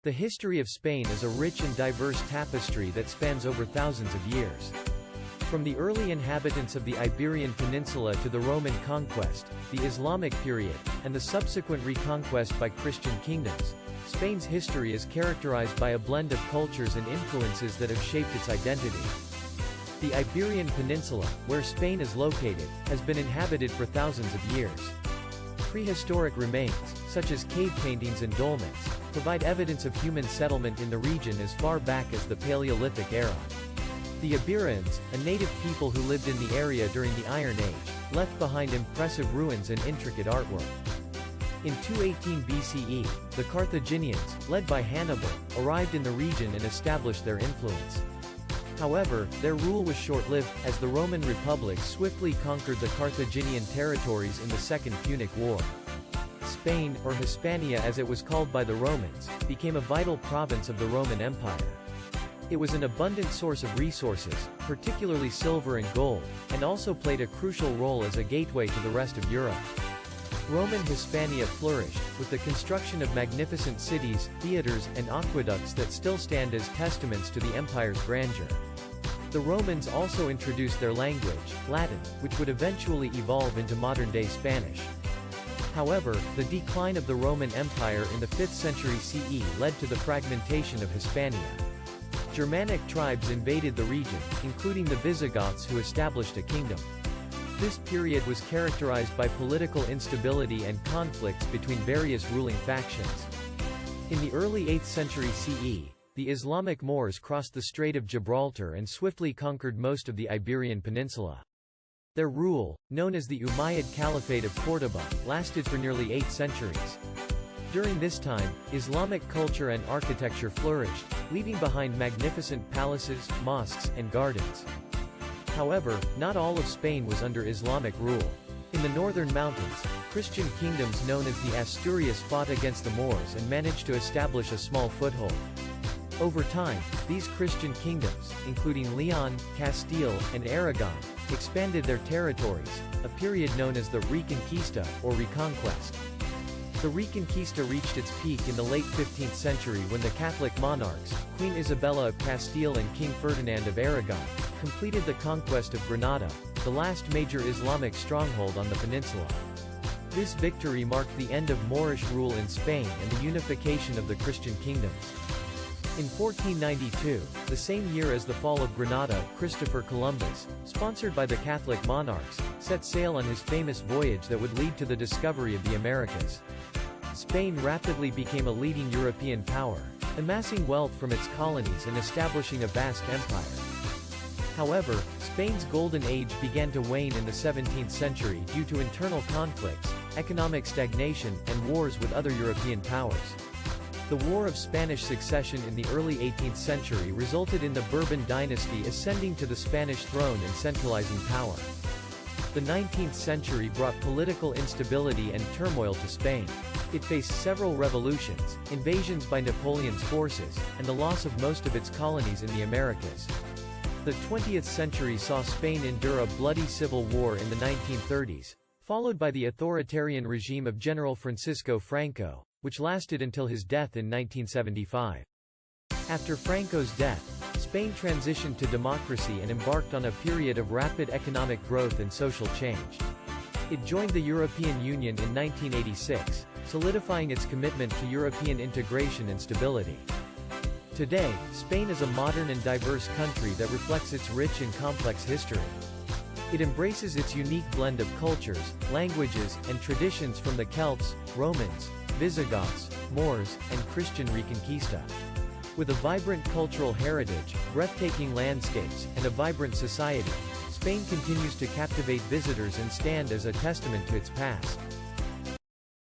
The history of Spain is a rich and diverse tapestry that spans over thousands of years. From the early inhabitants of the Iberian Peninsula to the Roman conquest, the Islamic period, and the subsequent reconquest by Christian kingdoms, Spain's history is characterized by a blend of cultures and influences that have shaped its identity. The Iberian Peninsula, where Spain is located, has been inhabited for thousands of years. Prehistoric remains, such as cave paintings and dolmens, provide evidence of human settlement in the region as far back as the Paleolithic era. The Iberians, a native people who lived in the area during the Iron Age, left behind impressive ruins and intricate artwork. In 218 BCE, the Carthaginians, led by Hannibal, arrived in the region and established their influence. However, their rule was short-lived, as the Roman Republic swiftly conquered the Carthaginian territories in the Second Punic War. Spain, or Hispania as it was called by the Romans, became a vital province of the Roman Empire. It was an abundant source of resources, particularly silver and gold, and also played a crucial role as a gateway to the rest of Europe. Roman Hispania flourished, with the construction of magnificent cities, theaters, and aqueducts that still stand as testaments to the empire's grandeur. The Romans also introduced their language, Latin, which would eventually evolve into modern-day Spanish. However, the decline of the Roman Empire in the 5th century CE led to the fragmentation of Hispania. Germanic tribes invaded the region, including the Visigoths who established a kingdom. This period was characterized by political instability and conflicts between various ruling factions. In the early 8th century CE, the Islamic Moors crossed the Strait of Gibraltar and swiftly conquered most of the Iberian Peninsula. Their rule, known as the Umayyad Caliphate of Córdoba, lasted for nearly 8 centuries. During this time, Islamic culture and architecture flourished, leaving behind magnificent palaces, mosques, and gardens. However, not all of Spain was under Islamic rule. In the northern mountains, Christian kingdoms known as the Asturias fought against the Moors and managed to establish a small foothold. Over time, these Christian kingdoms, including Leon, Castile, and Aragon, expanded their territories, a period known as the Reconquista, or Reconquest. The Reconquista reached its peak in the late 15th century when the Catholic monarchs, Queen Isabella of Castile and King Ferdinand of Aragon, completed the conquest of Granada, the last major Islamic stronghold on the peninsula. This victory marked the end of Moorish rule in Spain and the unification of the Christian kingdoms. In 1492, the same year as the fall of Granada, Christopher Columbus, sponsored by the Catholic monarchs, set sail on his famous voyage that would lead to the discovery of the Americas. Spain rapidly became a leading European power, amassing wealth from its colonies and establishing a vast empire. However, Spain's golden age began to wane in the 17th century due to internal conflicts, economic stagnation, and wars with other European powers. The War of Spanish Succession in the early 18th century resulted in the Bourbon dynasty ascending to the Spanish throne and centralizing power. The 19th century brought political instability and turmoil to Spain. It faced several revolutions, invasions by Napoleon's forces, and the loss of most of its colonies in the Americas. The 20th century saw Spain endure a bloody civil war in the 1930s, followed by the authoritarian regime of General Francisco Franco, which lasted until his death in 1975. After Franco's death, Spain transitioned to democracy and embarked on a period of rapid economic growth and social change. It joined the European Union in 1986, solidifying its commitment to European integration and stability. Today, Spain is a modern and diverse country that reflects its rich and complex history. It embraces its unique blend of cultures, languages, and traditions from the Celts, Romans, Visigoths, Moors, and Christian Reconquista. With a vibrant cultural heritage, breathtaking landscapes, and a vibrant society, Spain continues to captivate visitors and stand as a testament to its past.